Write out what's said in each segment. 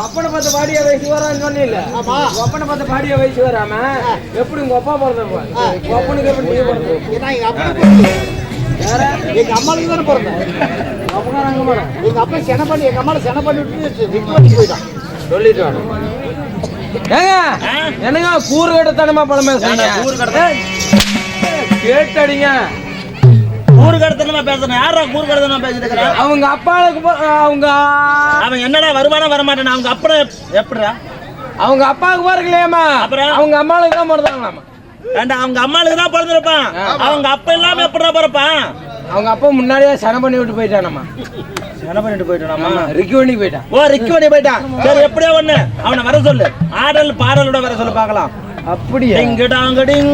அப்பனை பார்த்து பாடிய வயசு வரான்னு சொன்னீங்க. அப்பனை பார்த்து பாடிய வயசு வராம எப்படி உங்க அப்பா பிறந்தப்ப அப்பனுக்கு எப்படி நீங்க பிறந்த? எங்க அம்மாவுக்கு தானே பிறந்தேன். அப்பதான் நாங்க போனோம். எங்க அப்பா சென பண்ணி எங்க அம்மாவை சென பண்ணி விட்டு போயிட்டான். சொல்லிட்டு வேணும். என்னங்க கூறு கட்டத்தனமா பழமே கேட்டடிங்க. கூறு கடத்தனமா பேசுறேன். யாரா கூறு கடத்தனமா பேசிட்டு இருக்கிறான்? அவங்க அப்பாவுக்கு அவன் என்னடா வருமானம் வரமாட்டான். அவங்க அப்பா எப்படிடா? அவங்க அப்பாவுக்கு பாருங்களேம்மா. அப்புறம் அவங்க அம்மாவுக்கு தான் பிறந்தாங்களாமா. அவங்க அம்மாளுக்கு தான் பிறந்திருப்பான். அவங்க அப்பா இல்லாம எப்படிடா பிறப்பான்? அவங்க அப்பா முன்னாடியே சன பண்ணி விட்டு போயிட்டானம்மா. சன பண்ணிட்டு போயிட்டானாமா? ரிக்கி பண்ணி போயிட்டான். ஓ ரிக்கி பண்ணி போயிட்டான். சரி எப்படியோ ஒண்ணு அவனை வர சொல்லு. ஆடல் பாடலோட வர சொல்லு பார்க்கலாம். அப்படியே டிங்கடாங்கடிங்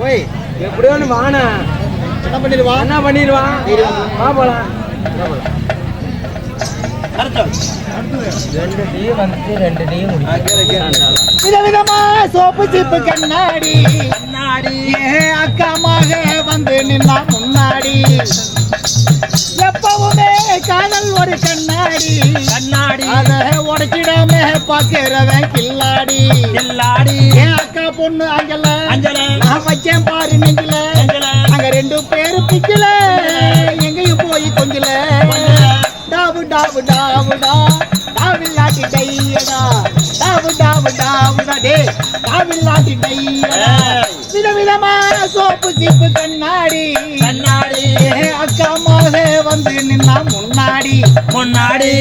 ஓய் எப்படியோ ஒன்று வான என்ன பண்ணிடுவான்? என்ன பண்ணிடுவான்? வா போலாம். ரெண்டு டீ வந்து ரெண்டு டீ விதவிதமா சோப்பு சீப்பு கண்ணாடி கண்ணாடி அக்காமாக வந்து நின்னா முன்னாடி. எப்பவுமே காதல் ஒரு கண்ணாடி கண்ணாடி அதை உடைச்சிடாம பாக்குறவன் கில்லாடி கில்லாடி. என் அக்கா பொண்ணு அஞ்சல அஞ்சல நான் வச்சேன் பாரு நெஞ்சில. அங்க ரெண்டு பேரு பிக்கல எங்கேயும் போய் கொஞ்சல. டாவு டாவு டாவுடா டாவில்லாட்டி டையடா. டாவு டாவு டாவுடா டே டாவில்லாட்டி டையடா. விதவிதமா சோப்பு சீப்பு கண்ணாடி கண்ணாடி அக்காமாக வந்து நின்னா முன்னாடி முன்னாடி.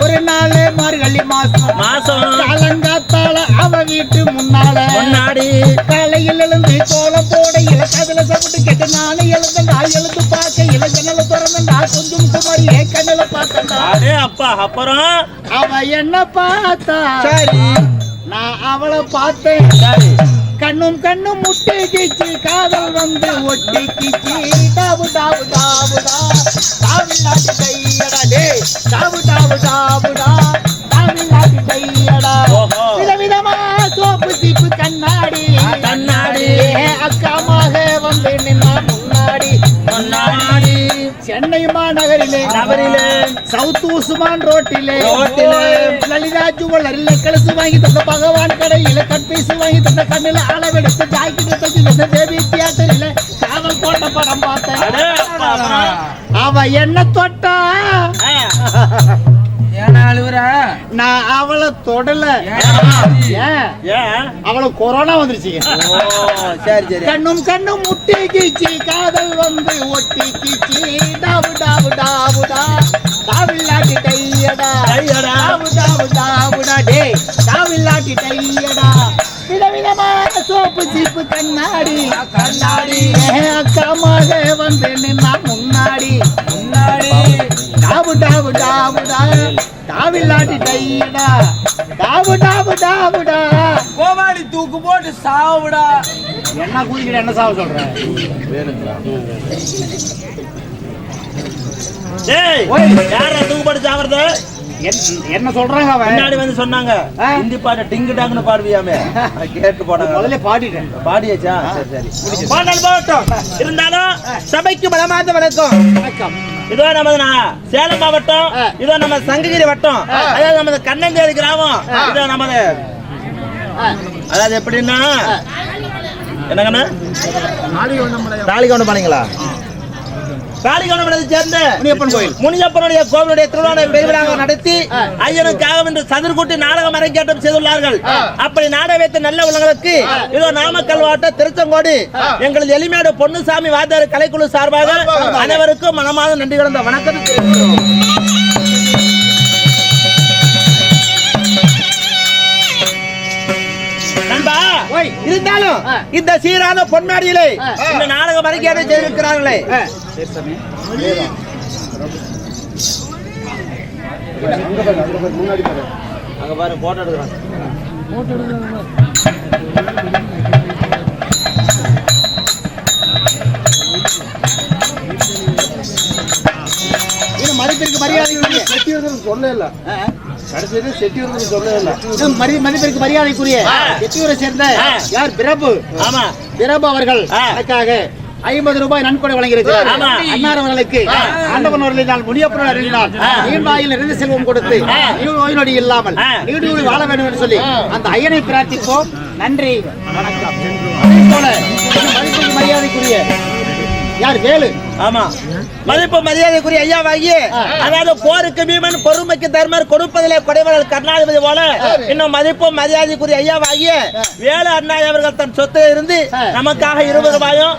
ஒரு நாள் மார்கழி மாசம் மாசம் காலங்காத்தால அவ வீட்டு முன்னால முன்னாடி. காலையில் எழுந்து கோலம் போடையில கதல சப்பட்டு கேட்டு நானே எழுந்தா. எழுந்து பார்க்க இளஞ்சனல திறந்தா கொஞ்சம் குமாரியே கண்ணில பார்த்தா. அதே அப்பா அப்புறம் அவ என்ன பார்த்தா சரி நான் அவளை பார்த்தேன். சரி கண்ணும் கண்ணும் முட்டி கிச்சு காதல் வந்து ஒட்டி கிச்சு. டாவு டாவு டாவுடா டாவில்லாட்டி கையடா டே டாவு டாவு டாவுடா டாவில்லாட்டி கையடா. விதவிதமா சோப்பு சீப்பு கண்ணாடி கண்ணாடி அக்காமாக வந்து நின்னா முன்னாடி முன்னாடி. சென்னை மாநகரிலே நகரிலே சவுத் உஸ்மான் ரோட்டிலே ரோட்டிலே லலிதா ஜுவல்லரில கலசு வாங்கி தந்த பகவான் கடையில கட்பீசு வாங்கி தந்த கண்ணில அளவெடுத்து ஜாக்கெட் தச்சு தேவி தியேட்டரில காதல் போட்ட படம் பார்த்தேன். அவ என்ன தொட்டா ஏன்னா அழுவுற? நான் அவளை தொடல. ஏன் அவளை கொரோனா வந்துருச்சுங்க. சரி சரி. கண்ணும் கண்ணும் முட்டி கீச்சி காதல் வந்து ஒட்டி கீச்சி. டாவு டாவு டாவுடா டாவில்லாட்டி டையடா டாவு டாவு டாவுடா டே டாவில்லாட்டி டையடா. விதவிதமான சோப்பு சீப்பு கண்ணாடி கண்ணாடி அக்காமாக வந்து நின்னா முன்னாடி முன்னாடி. டாவு டாவு டாவுடா டாவில்லாட்டி டையடா டாவு டாவு டாவுடா. கோமாளி தூக்கு போட்டு சாவுடா. என்ன குடிக்கிற என்ன சாவ சொல்றேன்? டேய் யாரா தூக்குபடி சாவறது? என்ன சொல்றாங்க அவன்? முன்னாடி வந்து சொன்னாங்க ஹிந்தி பாட்டு டிங்கு டாங்குன்னு பாடுவியாமே. கேட்டு போனாங்க. முதல்ல பாடிட்டேன். பாடியாச்சா? சரி சரி. பாடல் போகட்டும். இருந்தாலும் சபைக்கு பலமாத வணக்கம். வணக்கம். இதோ நமது சேலம் மாவட்டம், இதோ நம்ம சங்ககிரி வட்டம், அதாவது நமது கண்ணஞ்சேரி கிராமம், இதோ நமது அதாவது எப்படின்னா என்னங்கண்ணா தாலிகவுண்டம் பண்ணீங்களா? தாலிகவுண்டத்தை சேர்ந்த முனியப்பன் கோயில் முனியப்பனுடைய கோவிலுடைய திருவிழா பெருவிழாவை நடத்தி ஐயனுக்காக என்று சதுர்கூட்டி நாடகம் அரங்கேற்றம் செய்துள்ளார்கள். அப்படி நாடகத்தை நல்ல உள்ளங்களுக்கு இதோ நாமக்கல் மாவட்டம் திருச்செங்கோடு எங்களது எளிமையோட பொன்னுசாமி வாத்தியார் கலைக்குழு சார்பாக அனைவருக்கும் மனமாத நன்றி கலந்த வணக்கம் தெரிவிக்கிறோம். இருந்தாலும் இந்த சீரான பொன்மாடியிலே இந்த நாடகம் அரங்கேற்றம் செய்திருக்கிறார்களே. அங்க பாரு போட்டோ எடுக்கிறாங்க. மதிப்பிற்கு மரியாதைக்குரிய சொல்ல இல்ல கடைசி செட்டியூர் சொல்ல இல்ல மதிப்பிற்கு மரியாதைக்குரிய செட்டியூரை சேர்ந்த யார் பிரபு. ஆமா பிரபு அவர்கள் எனக்காக 50 ரூபாய் நன்கொடை வழங்கியிருக்கிறார். ஆமா. அன்னார் அவர்களுக்கு ஆண்டவன் அருளினால் முனியப்பன் அருளினால் நீண்டாயில் நிறைந்த செல்வம் கொடுத்து நோய் நொடி இல்லாமல் நீடு வாழ வேண்டும் என்று சொல்லி அந்த ஐயனை பிரார்த்திப்போம். நன்றி, வணக்கம். அதே போல மதிப்புக்கு மரியாதைக்குரிய யார் வேலு, ஆமா, மதிப்பு மரியாதைக்குரிய ஐயாவாகிய அதாவது போருக்கு பீமன் பொறுமைக்கு தர்மர் கொடுப்பதிலே கொடைவர்கள் கருணாதிபதி போல இன்னும் மதிப்பு மரியாதைக்குரிய ஐயாவாகிய வேலு அண்ணாய் அவர்கள் தன் சொத்துல இருந்து நமக்காக 20 ரூபாயும்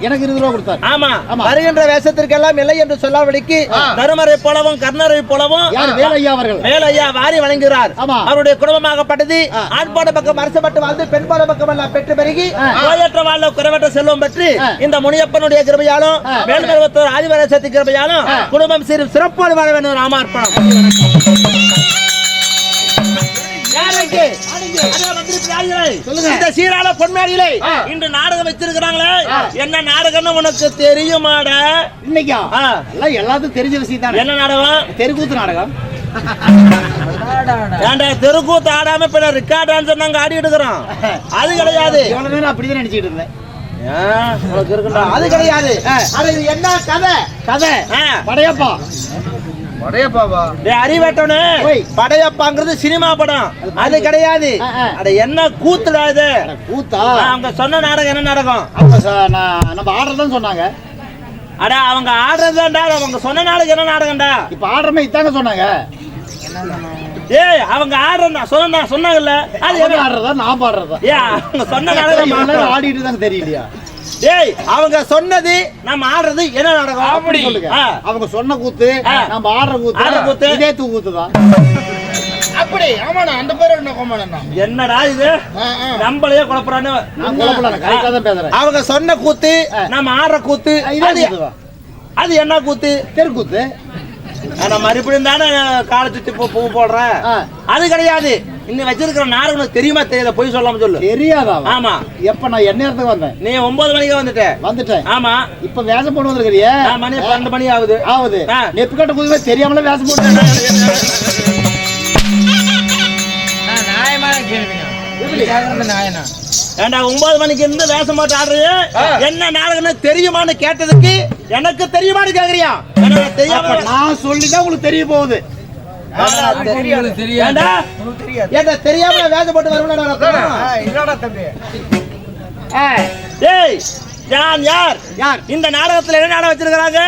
எனக்கு 20 ரூபாய் கொடுத்தார். ஆமா, வருகின்ற வேஷத்திற்கெல்லாம் இல்லை என்று சொல்லாபடிக்கு தருமரை போலவும் கர்ணரை போலவும் வேலையா அவர்கள் வேலையா வாரி வழங்குகிறார். அவருடைய குடும்பமாகப்பட்டது ஆண்பாட பக்கம் அரசப்பட்டு வாழ்ந்து பெண்பாட பக்கம் எல்லாம் பெற்று பெருகி நோயற்ற வாழ்ல குறைவற்ற செல்வம் பெற்று இந்த முனியப்பனுடைய கிருபையாலும் வேல்மருவத்தூர் ஆதிவார சக்தி கிருபையாலும் குடும்பம் சிறப்போடு வாழ வேண்டும். ராமார்ப்பணம். இந்த சீரான பொன்மேடையிலே இன்று நாடகம் வச்சிருக்கிறாங்களே, என்ன நாடகம்னு உனக்கு தெரியுமாடா? இன்னைக்கா எல்லாத்துக்கும் தெரிஞ்ச விஷயம் தான். என்ன நாடகம்? தெருக்கூத்து நாடகம். ஏண்டா தெருக்கூத்து ஆடாம பின்ன ரிக்கார்ட் டான்ஸ் நாங்க ஆடி எடுக்கிறோம். அது கிடையாது. இவ்வளவு நேரம் அப்படிதான் நினைச்சிட்டு இருந்தேன். அது கிடையாது. அது என்ன கதை? கதை படையப்பா. படையப்பாவா? அறிவேட்டனு படையப்பாங்கிறது சினிமா படம், அது கிடையாது. அட என்ன கூத்துடா இது? கூத்தா? அவங்க சொன்ன நாடகம் என்ன நாடகம்? நம்ம ஆடுறதுன்னு சொன்னாங்க. அட அவங்க ஆடுறதுதான்டா, அவங்க சொன்ன நாடகம் என்ன நாடகம்டா? இப்ப ஆடுறமே இதாங்க சொன்னாங்க. ஏய் அவங்க ஆடுறா சொன்னாங்கல்ல, அது என்ன ஆடுறதா நான் பாடுறதா? ஏ அவங்க சொன்ன நாடகம் ஆடிட்டு தான் தெரியலையா? ஏய் அவங்க சொன்னது நம்ம ஆடுறது என்ன நாடகம்? அப்படி சொல்லுங்க. அவங்க சொன்ன கூத்து நம்ம ஆடுற கூத்து இதே கூத்து தான். அப்படி ஆமாண்ணா, அந்த பேர் என்ன கோமாளண்ணா? என்னடா இது நம்மளையே குழப்பறானே? நான் குழப்பல, கரெக்டா தான் பேசுறேன். அவங்க சொன்ன கூத்து நம்ம ஆடுற கூத்து அது என்ன கூத்து? தெருக்கூத்து. நான் மறுபடியும் தானே காலை சுத்தி பூ போடுறேன். அது கிடையாது. இன்னும் வச்சிருக்கிற நாடகம் தெரியுமா தெரியல? போய் சொல்லாம சொல்லு. தெரியாதா? ஆமா. எப்ப நான் என்ன நேரத்துக்கு வந்தேன்? நீ 9 மணிக்கு வந்துட்டேன். ஆமா. இப்ப வேஷம் போட்டு வந்திருக்கிறியே? மணி 12 மணி ஆகுது. நெப்பு கட்ட புதுவே தெரியாமல வேஷம் போட்டு நியாயமான கேள்விங்க. ஏண்டா 9 மணிக்கு இருந்து வேஷம் போட்டு ஆடுறது என்ன நாடகம்னு தெரியுமான்னு கேட்டதுக்கு எனக்கு தெரியுமான்னு கேக்குறியா? தெரியாம நான் சொல்லிதான் உங்களுக்கு தெரிய போகுது. தெரியாம வேஷம் போட்டு யார் இந்த நாடகத்துல என்ன நாடகம் வச்சிருக்காங்க?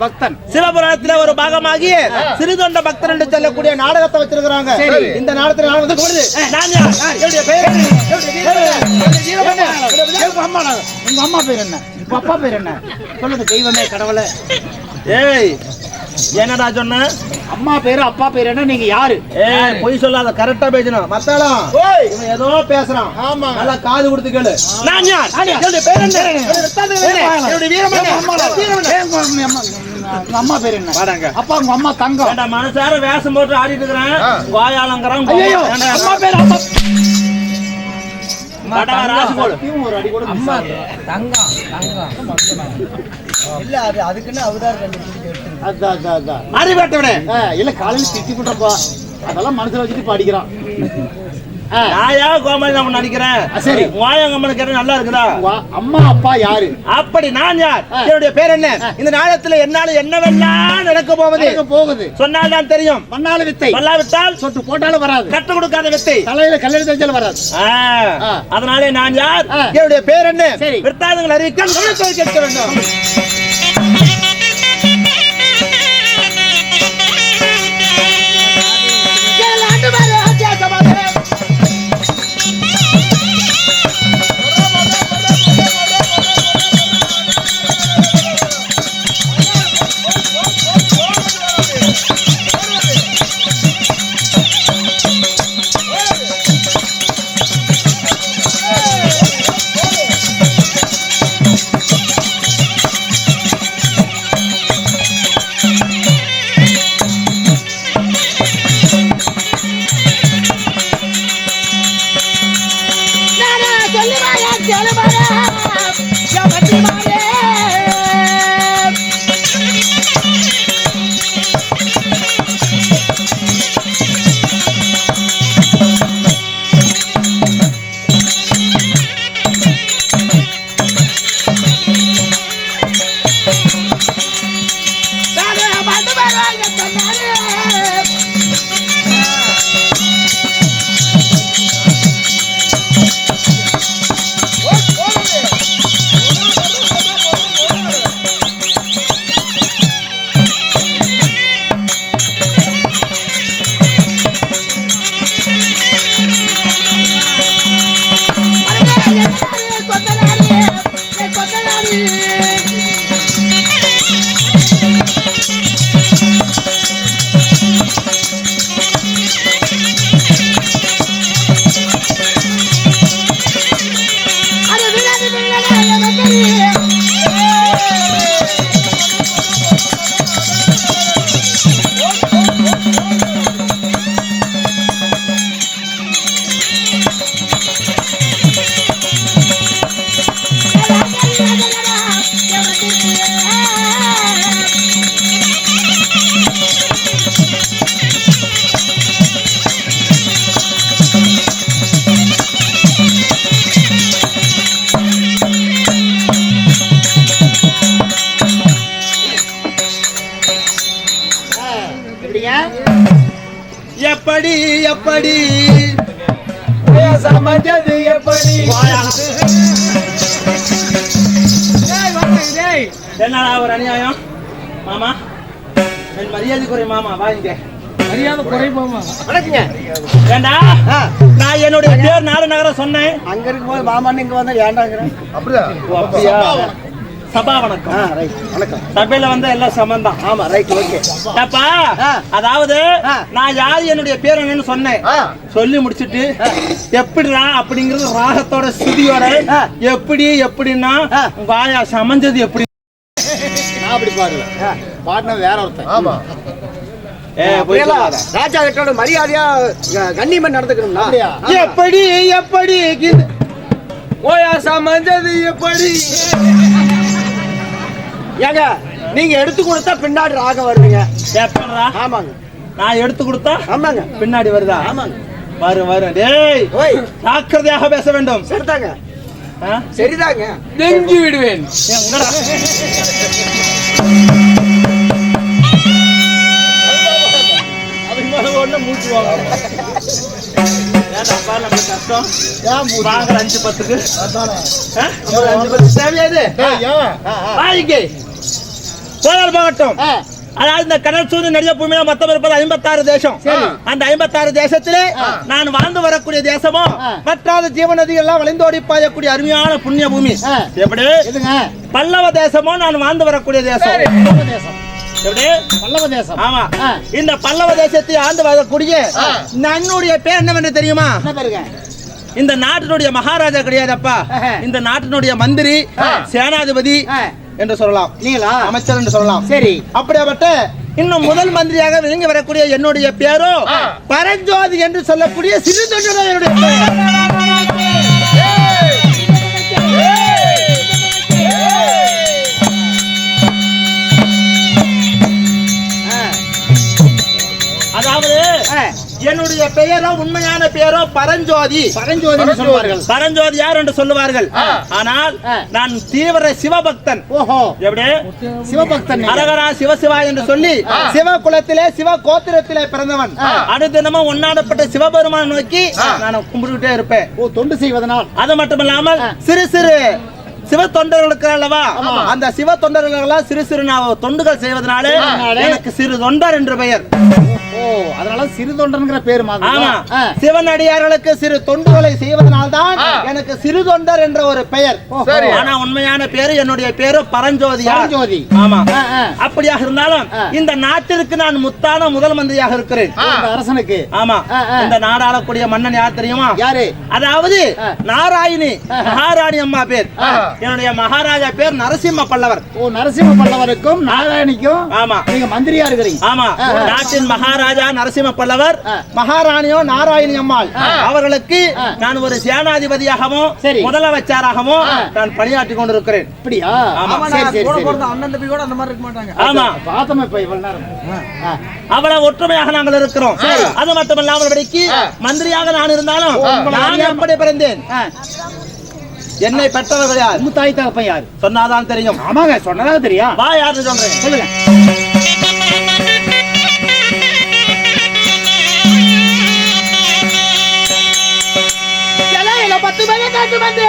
பக்தன் சிவபுராணத்துல ஒரு பாகமாகிய சிறுதொண்ட பக்தன் என்று சொல்லக்கூடிய நாடகத்தை வச்சிருக்காங்க. இந்த நாடகத்துல உங்க அம்மா பேர் என்ன? இப்ப அப்பா பேர் என்ன? சொல்லுங்க. தெய்வமே கடவுளே. ஏய் என்னடா சொன்ன? அம்மா பேரு அப்பா பேரு என்ன? நீங்க யாரு? பொய் சொல்லாத, கரெக்டா பேசணும். மத்தாளம் இவன் ஏதோ பேசுறான். ஆமா, நல்லா காது கொடுத்து கேளு. நான் யார்? என்னுடைய பேர் என்ன? என்னுடைய வீரம் என்ன? அம்மா பேர் என்ன? பாருங்க. அப்பா உங்க அம்மா தங்கம். ஏண்டா மனசார வேஷம் போட்டு ஆடிட்டு இருக்கறேன். வாயாலங்கறேன். ஐயோ அம்மா பேர் அப்பா. ஒரு அடி கூட அம்மா தங்கம் இல்ல, அது அதுக்குன்னு அவதார் கண்டுபிடிச்சு அறிவேட்டவனே. இல்ல காலையில திட்டி போட்டப்பா, அதெல்லாம் மனசுல வச்சுட்டு படிக்கிறான். நாயா கோமாளி நான் நடிக்கிறேன். சரி, வாயங்கம்மனு கேட்ட நல்லா இருக்குதா? அம்மா அப்பா யாரு? அப்படி நான் யார்? என்னுடைய பேர் என்ன? இந்த நாடகத்துல என்னால என்னவெல்லாம் நடக்க போகுது சொன்னால் தான் தெரியும். பண்ணால வித்தை, பண்ணாவிட்டால் சொட்டு போட்டாலும் வராது. கட்டு கொடுக்காத வித்தை தலையில கல்லெடுத்து தெரிஞ்சாலும் வராது. அதனாலே நான் யார்? என்னுடைய பேர் என்ன? விற்த்தாதங்கள் அறிவிக்க கேட்க வேண்டும். எப்படி சமைச்சது எப்படி என்னடா ஒரு அநியாயம் மாமா என் மரியாதைக்குரிய மாமா வாங்க மரியாதை குறைப்பாமா வணக்கங்க. ஏண்டா நான் என்னுடைய பேர் நாடு நகரம் சொன்னேன் அங்க இருக்கும்போது மாமான்னு இங்க வந்தா ஏண்டாங்கிறேன். ஓ, அப்படியா சபா வணக்கம் ரைட் வணக்கம். சபையில வந்து எல்லாம் சமந்தான் ஆமா ரைட் ஓகே. ஏப்பா அதாவது நான் யாரு என்னுடைய பேர் என்னன்னு சொன்னேன் சொல்லி முடிச்சிட்டு எப்படிடா அப்படிங்கறது ராகத்தோட ஸ்துதியோட எப்படி எப்படின்னா உங்க ஆயா சமைஞ்சது எப்படி நான் அப்படி பாடல. பாடின வேற ஒருத்தன். ஆமா. புரியல ராஜா கிட்ட மரியாதையா கண்ணியமா நடந்துக்கணும்னா எப்படி எப்படி ஓயா சமைச்சது எப்படி ஏங்க நீங்க எடுத்து கொடுத்தா பின்னாடி ராக வருவீங்க. எப்படா ஆமாங்க. நான் எடுத்து கொடுத்தா ஆமாங்க. பின்னாடி வருதா ஆமாங்க. வரும் டேய் ஓய் ஜாக்கிரதையாக பேச வேண்டும் சரிதாங்க. சரிதாங்க. நெஞ்சு விடுவேன் எங்கடா கஷ்டம் 5-10 போகட்டும். அதாவது இந்த கடல் சூழ்ந்து நெடிய பூமியில மொத்தம் இருப்பது 56 தேசம். அந்த 56 தேசத்திலே நான் வாழ்ந்து வரக்கூடிய தேசமோ மற்றாத ஜீவநதி எல்லாம் வளைந்தோடி பாயக்கூடிய அருமையான புண்ணிய பூமி. எப்படி பல்லவ தேசமோ நான் வாழ்ந்து வரக்கூடிய தேசம். எப்படி பல்லவ தேசம். ஆமா. இந்த பல்லவ தேசத்தை ஆண்டு வரக்கூடிய என்னுடைய பேர் என்னவென்று தெரியுமா? என்ன பேருங்க? இந்த நாட்டினுடைய மகாராஜா கிடையாதப்பா, இந்த நாட்டினுடைய மந்திரி சேனாதிபதி என்று சொல்லலாம், நீங்களா அமைச்சர் என்று சொல்லலாம். சரி. அப்படியாப்பட்ட இன்னும் முதல் மந்திரியாக விளங்கி வரக்கூடிய என்னுடைய பேரோ பரஞ்சோதி என்று சொல்லக்கூடிய சிறு தொண்டர் என்னுடைய பெயர். அதாவது என்னுடைய பெயரோ உண்மையான பெயரோ பரஞ்சோதி. பரஞ்சோதி சொல்வார்கள். பரஞ்சோதி யார் என்று சொல்லுவார்கள். ஆனால் நான் தீவிர சிவபக்தன். ஓஹோ. எப்படி சிவபக்தன்? அரகரா சிவசிவா என்று சொல்லி சிவ குலத்திலே சிவ கோத்திரத்திலே பிறந்தவன். அனுதினமும் ஒன்னாடப்பட்ட சிவபெருமான் நோக்கி நான் கும்பிட்டுட்டே இருப்பேன். ஓ, தொண்டு செய்வதனால். அது மட்டுமில்லாமல் சிறு சிறு சிவ தொண்டர்களுக்கு அல்லவா, அந்த சிவ தொண்டர்கள் சிறு சிறு தொண்டுகள் செய்வதனாலே எனக்கு சிறு தொண்டர் என்று பெயர். ஓ, அதனால சிறு தொண்டர்ங்கிற பேர் மாதிரி. ஆமா. சிவனடியார்களுக்கு சிறு தொண்டுகளை செய்வதனால்தான் எனக்கு சிறு தொண்டர் என்ற ஒரு பெயர். ஆனா உண்மையான பேரு என்னுடைய பேரு பரஞ்சோதி. பரஞ்சோதி. ஆமா. அப்படியாக இருந்தாலும் இந்த நாட்டிற்கு நான் முத்தான முதல் மந்திரியாக இருக்கிறேன். அரசனுக்கு. ஆமா. இந்த நாடாளக்கூடிய மன்னன் யார் தெரியுமா? யாரு? அதாவது நாராயணி மகாராணி அம்மா பேர். என்னுடைய மகாராஜா பேர் நரசிம்ம பல்லவர். ஓ, நரசிம்ம பல்லவருக்கும் நாராயணிக்கும் ஆமா நீங்க மந்திரியா இருக்கிறீங்க. ஆமா. நாட்டின் மகாராஜா நரசிம்ம பல்லவர், மகாராணியோ நாராயணி அம்மாள், அவர்களுக்கு நான் ஒரு சேனாதிபதியாகவும் முதலமைச்சராகவும் நான் பணியாற்றி கொண்டிருக்கிறேன். அப்படியா? ஆமா. அண்ணன் தம்பி கூட அந்த மாதிரி இருக்க மாட்டாங்க. ஆமா. பார்த்தோம் இப்ப இவ்வளவு நேரம். அவ்வளவு ஒற்றுமையாக நாங்கள் இருக்கிறோம். அது மட்டுமல்லாமல் மந்திரியாக நான் இருந்தாலும் நான் எப்படி பிறந்தேன், என்னை பெற்றவர்கள் யார், தாய் தகப்பன் யார் சொன்னாதான் தெரியும். ஆமாங்க, சொன்னதாக தெரியும். வா, யாருன்னு சொல்றேன் சொல்லுங்க. பத்து பேரை காட்டு வந்து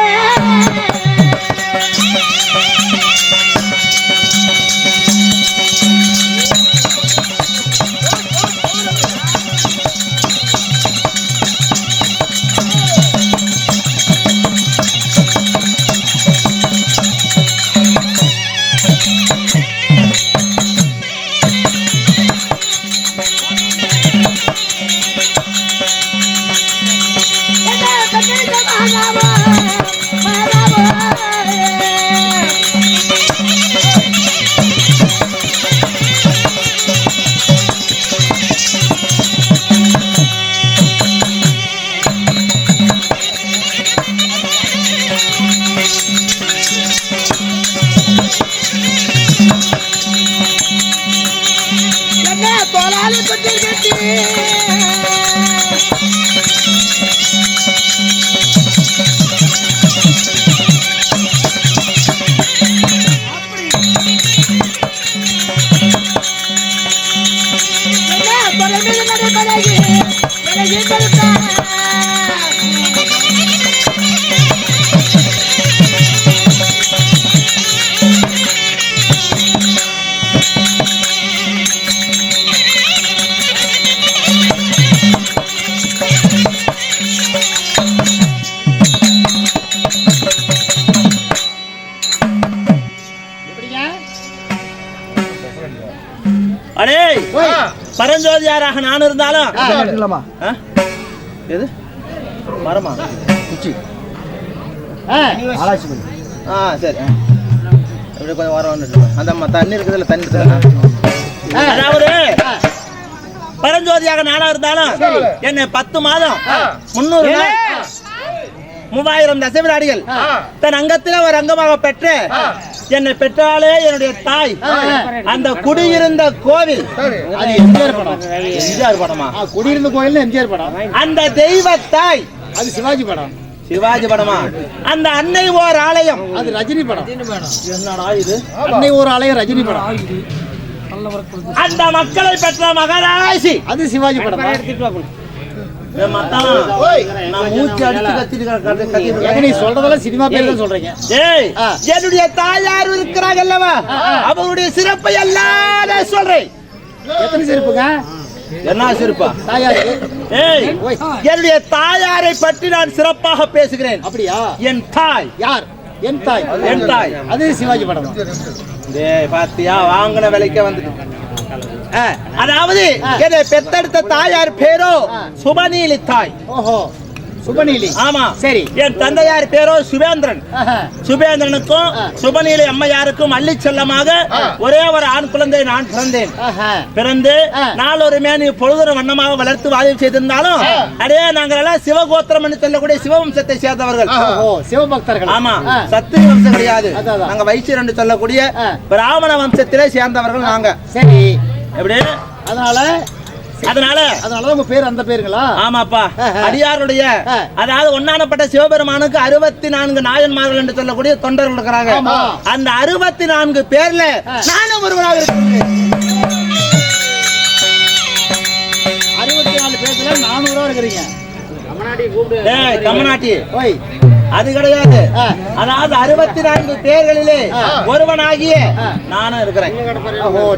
அடே பரஞ்சோதியாராக நான் இருந்தாலும் எது மரமா குச்சி சரி அப்படியே கொஞ்சம் வர அந்த தண்ணி இருக்குதுல்ல தண்ணி அதாவது பரஞ்சோதியாக நானா இருந்தாலும் என்ன 10 மாதம் 300 நாள் 3000 தசவினாடிகள் தன் அங்கத்தில் ஒரு அங்கமாக பெற்று என்னை பெற்றாலே என்னுடைய தாய் அந்த குடியிருந்த கோவில் அது எம்ஜிஆர் படம். எம்ஜிஆர் படமா? குடியிருந்த கோயில் எம்ஜிஆர் படம். அந்த தெய்வ தாய் அது சிவாஜி படம். சிவாஜி படமா? அந்த அன்னை ஓர் ஆலயம் அது ரஜினி படம். என்னடா இது? அன்னை ஓர் ஆலயம் ரஜினி படம். அந்த மக்களை பெற்ற மகராசி அது சிவாஜி படம். நீ சொல்றதெல்லாம் சினிமா பேர் தான் சொல்றீங்க. என்னுடைய தாயார் இருக்கிறாங்க அல்லவா, அவருடைய சிறப்பை எல்லாம் சொல்றேன். எத்தனை சிறப்புங்க? என்ன சிறப்பா? தாயார். என்னுடைய தாயாரை பற்றி நான் சிறப்பாக பேசுகிறேன். அப்படியா? என் தாய் யார்? என் தாய். என் தாய் அது சிவாஜி படம். பாத்தியா, வாங்கின விலைக்க வந்துட்டு. அதாவது என்னை பெத்தெடுத்த தாயார் பேரோ சுபநீலி தாய். ஓஹோ, சுபநீலி. ஆமா, சரி. என் தந்தையார் பேரோ சுபேந்திரன். சுபேந்திரனுக்கும் சுபநீலி அம்மையாருக்கும் அள்ளி செல்லமாக ஒரே ஒரு ஆண் குழந்தை நான் பிறந்தேன். பிறந்து நாளொரு மேனி பொழுதுற வண்ணமாக வளர்த்து வாதம் செய்திருந்தாலும் அதே நாங்கள் எல்லாம் சிவகோத்திரம் என்று சொல்லக்கூடிய சிவவம்சத்தை சேர்ந்தவர்கள். சிவபக்தர்கள். ஆமா, சத்திரிய வம்சம் கிடையாது. நாங்க வைசியர் என்று சொல்லக்கூடிய பிராமண வம்சத்திலே சேர்ந்தவர்கள் நாங்க. சரி. எப்படி? அதனால உங்க பேர் அந்த பேருங்களா? ஆமாப்பா. அடியாருடைய அதாவது ஒன்னானப்பட்ட சிவபெருமானுக்கு 64 நாயன்மார்கள் என்று சொல்லக்கூடிய தொண்டர்கள் இருக்கிறாங்க. அந்த 64 பேர்ல நானும் ஒருவராக இருக்கிறேன். 64 பேர்ல 400 இருக்கிறீங்க. கமநாட்டி அது கிடையாது. அதாவது 64 பேர்களிலே ஒருவனாகிய நானும் இருக்கிறேன்.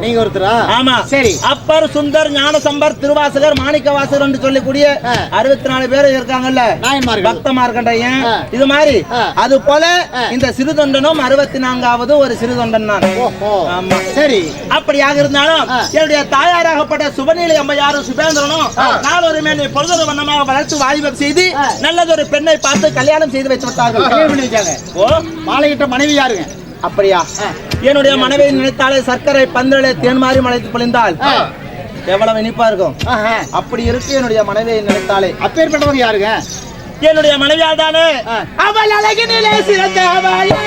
நீங்க ஒருத்தரா? ஆமா. சரி. அப்பர், சுந்தர், ஞானசம்பர், திருவாசகர், மாணிக்கவாசகர் என்று சொல்லக்கூடிய 64 பேர் இருக்காங்கல்ல பக்த மார்க்கண்டையன். இது மாதிரி அது போல இந்த சிறுதொண்டனும் 64வது ஒரு சிறுதொண்டன் நான். ஆமா. சரி. அப்படியாக இருந்தாலும் என்னுடைய தாயாராகப்பட்ட சுபநீலி அம்மையாரும் சுபேந்திரனும் நாளொரு மேனி பொழுதொரு வண்ணமாக வளர்த்து வாலிபம் செய்து நல்லதொரு பெண்ணை பார்த்து கல்யாணம் செய்து வச்சு விட்டார்கள். மாலையிட்ட மனைவி யாருங்க? அப்படியா? என்னுடைய மனைவியை நினைத்தாலே சர்க்கரை பந்தலை தேன்மாரி மலைத்து பொழிந்தால் எவ்வளவு இனிப்பா இருக்கும். அப்படி இருக்கு என்னுடைய மனைவியை நினைத்தாலே. அப்பேற்பட்டவங்க யாருங்க? என்னுடைய மனைவியால் தானே. அவள் அழகினிலே சிறந்த அவளே.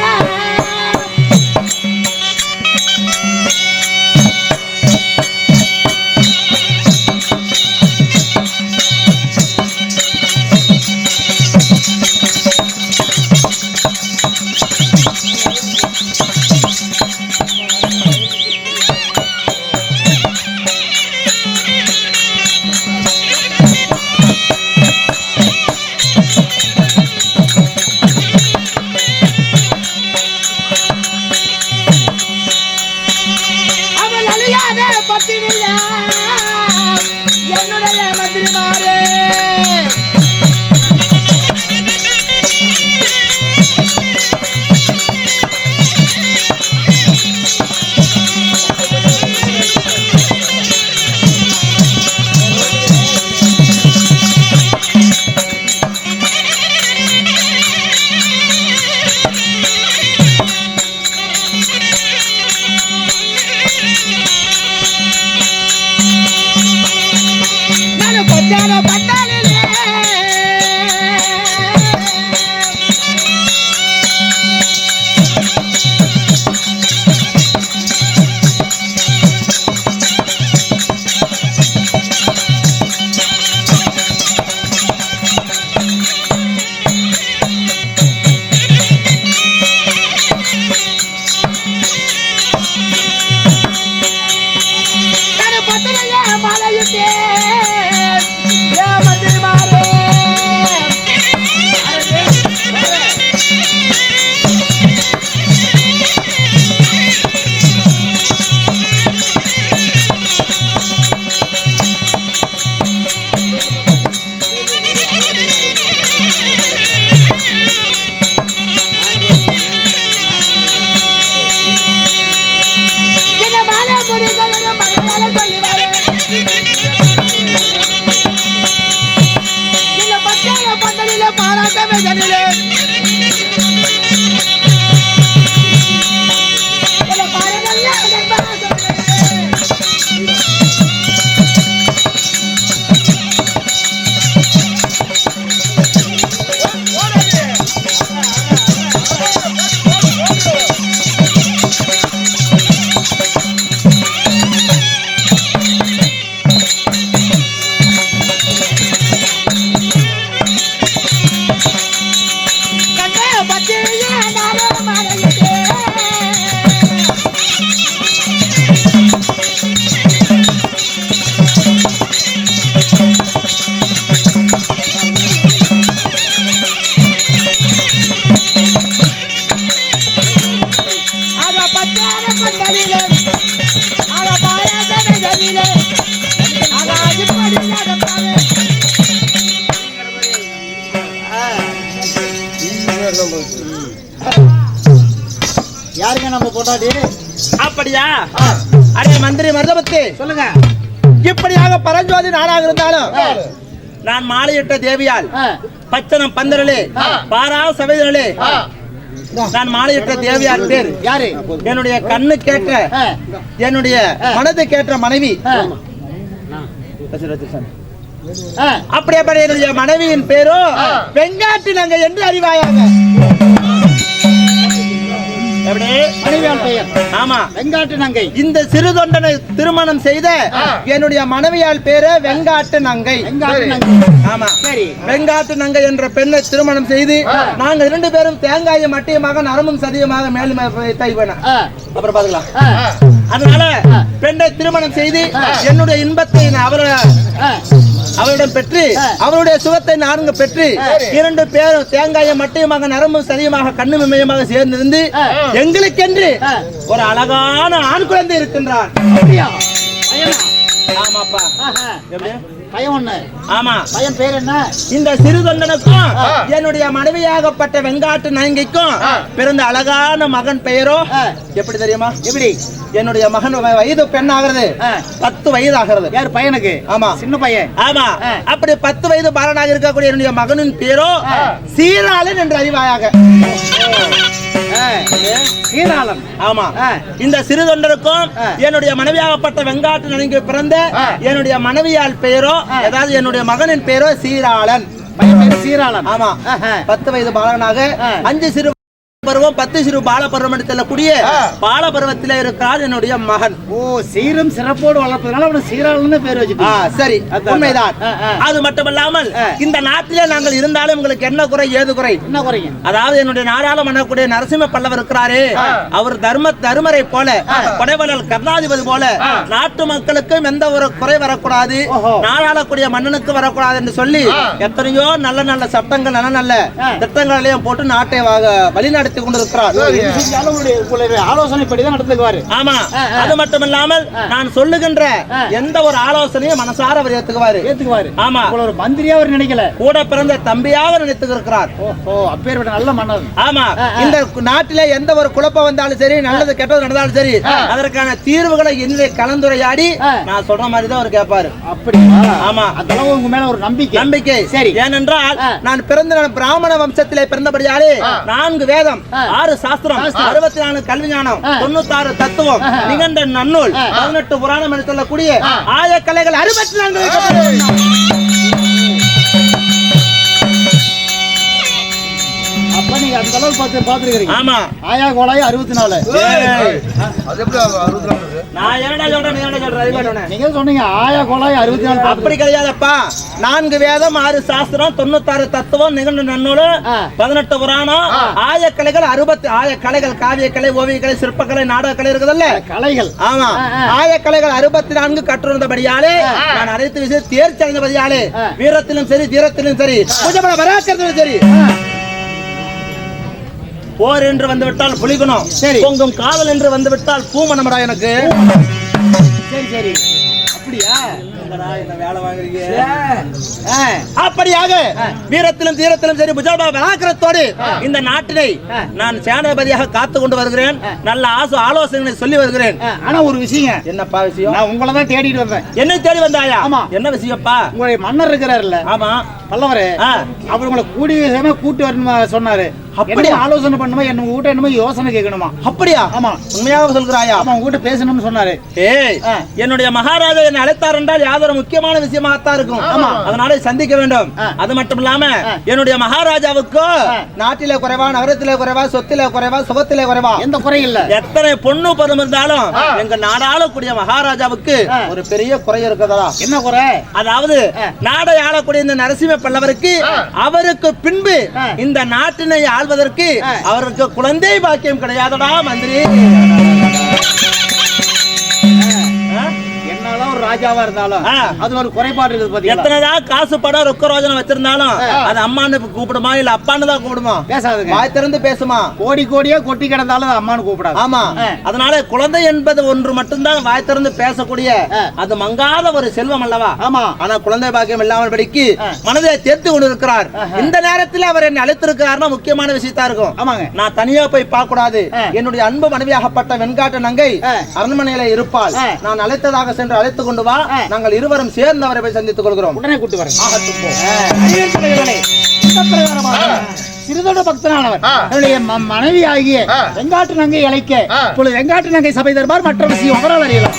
என்னுடைய மந்திரிமாரே பதிலே அட பாயாசமே கதிலே அட இப்படி நடப்பாவே யாருங்க நம்ம போட்டாடி அப்படியா? அடே மந்திரி மருதபத்தி, சொல்லுங்க. இப்படியாக பரஞ்சோதி நாடாக இருந்தாலும் நான் மாலையிட்ட தேவியால் பச்சனம் பந்தரலே பாரா சபைதரலே நான் மாலையிட்ட தேவியார் பேர் யாரு? என்னுடைய கண்ணு கேட்ட என்னுடைய மனது கேட்ட மனைவி. அப்படியேப்பட்ட என்னுடைய மனைவியின் பேரோ வெங்காட்டு நங்கை என்று அறிவாயாக. மனைவியால் பெயர்? ஆமா, வெங்காட்டு நங்கை. இந்த சிறு தொண்டனை திருமணம் செய்த என்னுடைய மனைவியால் பேரு வெங்காட்டு நங்கை. வெங்காட்டு நங்கை. ஆமா, சரி. வெங்காட்டு நங்கை என்ற பெண்ணை திருமணம் செய்து நாங்கள் 2 பேரும் தேங்காயும் மட்டியமாக நரம்பும் சதியமாக மேலும் தைவன. அப்புறம் பாத்துக்கலாம். அதனால பெண்ணை திருமணம் செய்து என்னுடைய இன்பத்தை அவரிடம் பெற்று அவருடைய சுகத்தை நான்கு பெற்று 2 பேரும் தேங்காயும் மட்டியமாக நரம்பும் சதியமாக கண்ணு மையமாக சேர்ந்திருந்து எங்களுக்கென்று ஒரு அழகான ஆண் குழந்தை இருக்கின்றார். ஆமாப்பா. எப்படி? பையன் ஒண்ணு. ஆமா. பையன் பேர் என்ன? இந்த சிறு தொண்டனுக்கும் என்னுடைய மனைவியாகப்பட்ட வெங்காட்டு நங்கைக்கும் பிறந்த அழகான மகன் பெயரோ எப்படி தெரியுமா? எப்படி? என்னுடைய மகன் வயது பெண் ஆகிறது 10 வயது ஆகிறது. யார் பையனுக்கு? ஆமா, சின்ன பையன். ஆமா, அப்படி 10 வயது பாலனாக இருக்கக்கூடிய என்னுடைய மகனின் பேரோ சீராளன் என்று அறிவாயாக. சீராளன். ஆமா. இந்த சிறு தொண்டருக்கும் என்னுடைய மனைவியாகப்பட்ட வெங்காட்டு நங்கைக்கு பிறந்த என்னுடைய மனைவியால் பெயரோ அதாவது என்னுடைய மகனின் பேரோ சீராளன். பையன் பேரு சீராளன். ஆமா, 10 வயது பாலனாக 5 சிறு பருவம் 10 சிறு பால பருவம் என்று சொல்லக்கூடிய பால பருவத்தில் இருக்கிறார் என்னுடைய மகன். ஓ, சீரும் சிறப்போடு வளர்ப்பதனால அவனுக்கு சீராளன்னு பேர் வச்சுட்டாங்க. சரி, உண்மைதான். அது மட்டுமல்லாமல் இந்த நாட்டிலே நாங்கள் இருந்தாலும் உங்களுக்கு என்ன குறை ஏது குறை? என்ன குறைங்க? அதாவது என்னுடைய நாடாளுமன்ற நரசிம்ம பல்லவர் இருக்கிறாரே, அவர் தர்மரை போல கொடைவளல் கருணாதிபதி போல நாட்டு மக்களுக்கும் எந்த ஒரு குறை வரக்கூடாது, நாடாளக்கூடிய மன்னனுக்கு வரக்கூடாது என்று சொல்லி எத்தனையோ நல்ல நல்ல சட்டங்கள் நல்ல நல்ல திட்டங்களையும் போட்டு நாட்டை வழிநடத்தி கொண்டிருக்கிறார். ஆலோசனைப்படிதான் நடத்துக்குவாரு. ஆமா, அது மட்டுமில்லாமல் நான் சொல்லுகின்ற எந்த ஒரு ஆலோசனையும் மனசார அவர் ஏத்துக்குவாரு. ஆமா, ஒரு மந்திரியா அவர் நினைக்கல, கூட பிறந்த தம்பியாக நினைத்துக்கிறார். ஓ, அப்பேற்பட்ட நல்ல மன்னர். ஆமா, இந்த நாட்டிலே எந்த ஒரு குழப்பம் வந்தாலும் சரி, நல்லது கெட்டது நடந்தாலும் சரி, அதற்கான தீர்வுகளை என்னுடைய கலந்துரையாடி நான் சொல்ற மாதிரி தான் அவர் கேட்பாரு. அப்படியா? ஆமா, அதெல்லாம் உங்க மேல ஒரு நம்பிக்கை. சரி, ஏனென்றால் நான் பிறந்த பிராமண வம்சத்திலே பிறந்தபடியாலே 4 வேதம், 6 சாஸ்திரம், 64 கல்வி ஞானம், 96 தத்துவம், நிகண்ட நன்னூல், 18 புராணம் என்று சொல்லக்கூடிய ஆய கலைகள் 64 அப்ப நீங்க அந்த அளவுக்கு பாத்துருக்கீங்க. ஆமா, ஆயா கோலாய் 64. அது எப்படி 64? நான் என்னடா சொல்றேன், நீ என்ன சொல்ற? நீங்க சொன்னீங்க ஆயா கோலாய் 64. அப்படி கிடையாதப்பா. 4 வேதம், 6 சாஸ்திரம், 96 தத்துவம், நிகழ்ந்த நன்னூல், 18 புராணம், ஆய கலைகள் 60 ஆய கலைகள், காவிய கலை, ஓவிய கலை, சிற்பக்கலை, நாடக கலை இருக்குதுல்ல கலைகள். ஆமா, ஆய கலைகள் 64 கற்றுணர்ந்தபடியாலே நான் அனைத்து விஷயம் தேர்ச்சி அடைந்தபடியாலே வீரத்திலும் சரி, தீரத்திலும் சரி, பூஜை பராக்கிரத்திலும் சரி, போர் என்று வந்து விட்டால் புலிகுணம், சரி, பொங்கும் காதல் என்று வந்து விட்டால் பூமணமடா எனக்கு. சரி சரி, அப்படியா? வேலை வாங்குறீங்க. அப்படியாக வீரத்திலும் தீரத்திலும் சரி, புஜாபா பராக்கிரத்தோடு இந்த நாட்டினை நான் சேனாபதியாக காத்து கொண்டு வருகிறேன். நல்ல ஆலோசனை சொல்லி வருகிறேன். ஆனா ஒரு விஷயம். என்னப்பா விஷயம்? நான் உங்களை தான் தேடிட்டு வந்தேன். என்னை தேடி வந்தாயா? ஆமா. என்ன விஷயப்பா? உங்களுடைய மன்னர் இருக்கிறாருல்ல? ஆமா, பல்லவரே, அவர் உங்களை கூட்டு வரணும் சொன்னாரு. அப்படி ஆலோசனை பண்ணுமா, என்ன உங்ககிட்ட என்னமோ யோசனை கேட்கணுமா? அப்படியா? ஆமா. உண்மையாக சொல்கிறாயா? ஆமா, உங்ககிட்ட பேசணும்னு சொன்னாரு. என்னுடைய மகாராஜா என்னை அழைத்தார் என்றால் யாதொரு முக்கியமான விஷயமாகத்தான் இருக்கும். அதனால சந்திக்க வேண்டும். அது மட்டும் இல்லாம என்னுடைய மகாராஜாவுக்கு நாட்டிலே குறைவா, நகரத்திலே குறைவா, சொத்திலே குறைவா, சுகத்திலே குறைவா, எந்த குறை இல்ல. எத்தனை பொண்ணு பருவம் இருந்தாலும் எங்க நாடாளக்கூடிய மகாராஜாவுக்கு ஒரு பெரிய குறை இருக்குதா? என்ன குறை? அதாவது நாடை ஆளக்கூடிய இந்த நரசிம்ம பல்லவருக்கு அவருக்கு பின்பு இந்த நாட்டினை ஆள்வதற்கு அவருக்கு குழந்தை பாக்கியம் கிடையாதடா மந்திரி. என்னதான் ஒரு ராஜாவா அழகா இருந்தாலும் அது ஒரு குறைபாடு இருக்குது பாத்தீங்களா? எத்தனைதான் காசு படம் ரொக்க ரோஜனை வச்சிருந்தாலும் அது அம்மான்னு கூப்பிடுமா இல்ல அப்பான்னு தான் கூப்பிடுமா? பேசாதுங்க. வாய் திறந்து பேசுமா? கோடி கோடியா கொட்டி கிடந்தாலும் அது அம்மான்னு கூப்பிடாது. ஆமா. அதனால குழந்தை என்பது ஒன்று மட்டும்தான் வாய் திறந்து பேசக்கூடிய அது மங்காத ஒரு செல்வம் அல்லவா? ஆமா. ஆனா குழந்தை பாக்கியம் இல்லாமல் படிக்கு மனதை தேர்த்து கொண்டு இருக்கிறார். இந்த நேரத்தில் அவர் என்னை அழைத்திருக்கிறார்னா முக்கியமான விஷயத்தா இருக்கும். ஆமாங்க. நான் தனியா போய் பார்க்க கூடாது. என்னுடைய அன்பு மனைவியாகப்பட்ட வெண்காட்டு நங்கை அரண்மனையில இருப்பாள். நான் அழைத்ததாக சென்று அழைத்துக் கொண்டு வா. நாங்கள் இருவரும் சேர்ந்து அவரை போய் சந்தித்துக் கொள்கிறோம். உடனே கூட்டு வரேன். சிறுதொட பக்தனானவர் என்னுடைய மனைவி ஆகிய வெங்காட்டு நங்கை அழைக்க இப்பொழுது வெங்காட்டு நங்கை சபை தருவார். மற்ற விஷயம் அவரால் அறியலாம்.